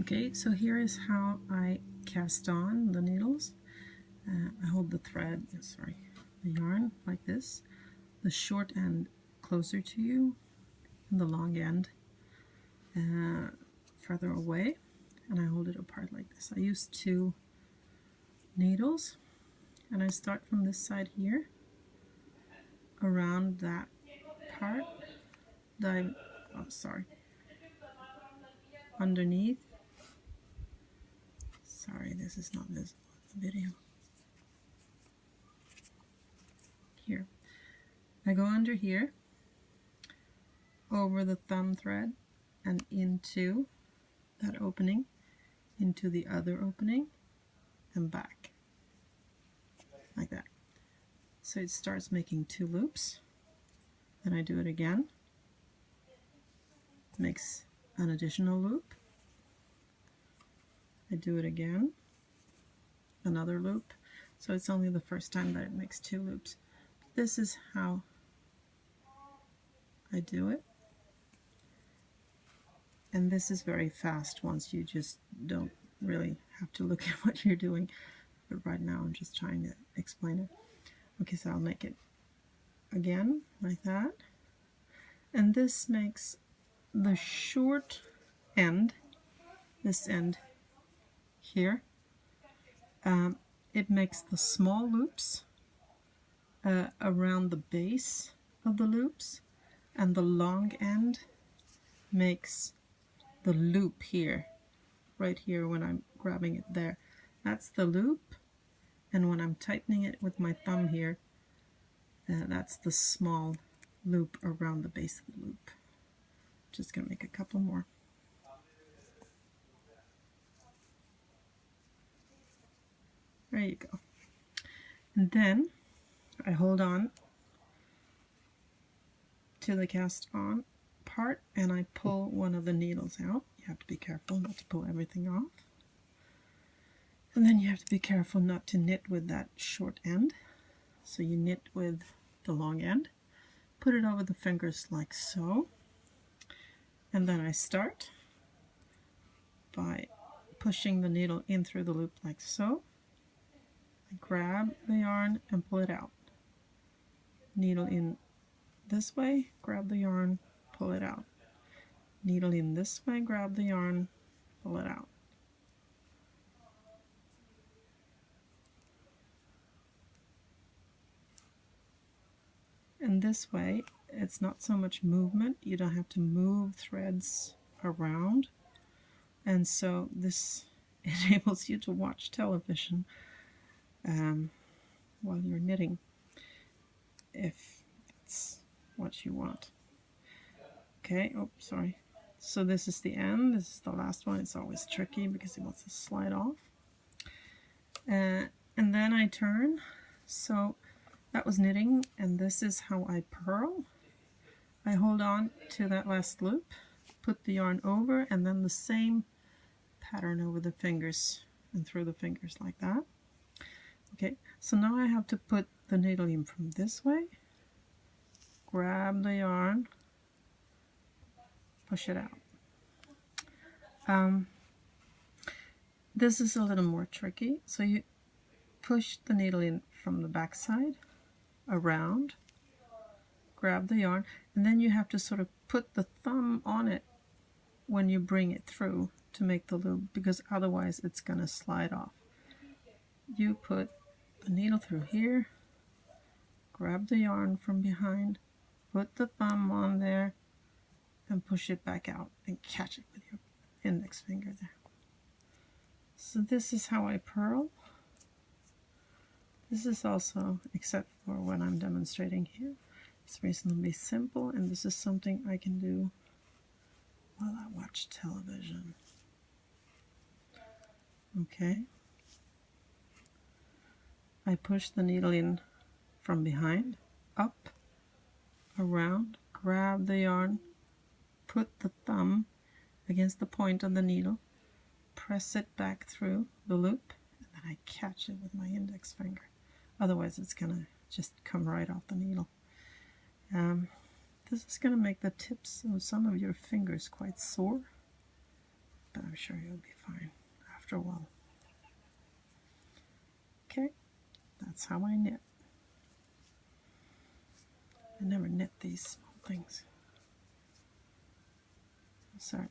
Okay, so here is how I cast on the needles. I hold the thread, the yarn like this, the short end closer to you and the long end further away, and I hold it apart like this. I use 2 needles, and I start from this side here around that part, underneath. Sorry, this is not visible in the video. Here. I go under here, over the thumb thread, and into that opening, into the other opening, and back. Like that. So it starts making 2 loops. Then I do it again. Makes an additional loop. I do it again. Another loop. So it's only the first time that it makes 2 loops. This is how I do it. And this is very fast once you just don't really have to look at what you're doing. But right now I'm just trying to explain it. Okay, so I'll make it again like that. And this makes the short end, this end here, it makes the small loops around the base of the loops, and the long end makes the loop here, right here when I'm grabbing it there. That's the loop, and when I'm tightening it with my thumb here, that's the small loop around the base of the loop. Just gonna make a couple more. There you go. And then I hold on to the cast on part and I pull one of the needles out. You have to be careful not to pull everything off. And then you have to be careful not to knit with that short end. So you knit with the long end. Put it over the fingers like so. And then I start by pushing the needle in through the loop like so. I grab the yarn and pull it out. Needle in this way, grab the yarn, pull it out. Needle in this way, grab the yarn, pull it out. And this way, it's not so much movement. You don't have to move threads around. And so this enables you to watch television while you're knitting, if it's what you want. Okay, oh, sorry. So this is the end. This is the last one. It's always tricky because it wants to slide off. And then I turn. So that was knitting, and this is how I purl. I hold on to that last loop, put the yarn over, and then the same pattern over the fingers and through the fingers like that. Okay, so now I have to put the needle in from this way, grab the yarn, push it out. This is a little more tricky. So you push the needle in from the back side, around, grab the yarn, and then you have to sort of put the thumb on it when you bring it through to make the loop, because otherwise it's going to slide off. You put the needle through here, grab the yarn from behind, put the thumb on there, and push it back out and catch it with your index finger there. So this is how I purl. This is also, except for when I'm demonstrating here, it's reasonably simple, and this is something I can do while I watch television. Okay. I push the needle in from behind, up, around, grab the yarn, put the thumb against the point of the needle, press it back through the loop, and then I catch it with my index finger. Otherwise it's going to just come right off the needle. This is going to make the tips of some of your fingers quite sore, but I'm sure you'll be fine after a while. Okay, that's how I knit. I never knit these small things. Sorry,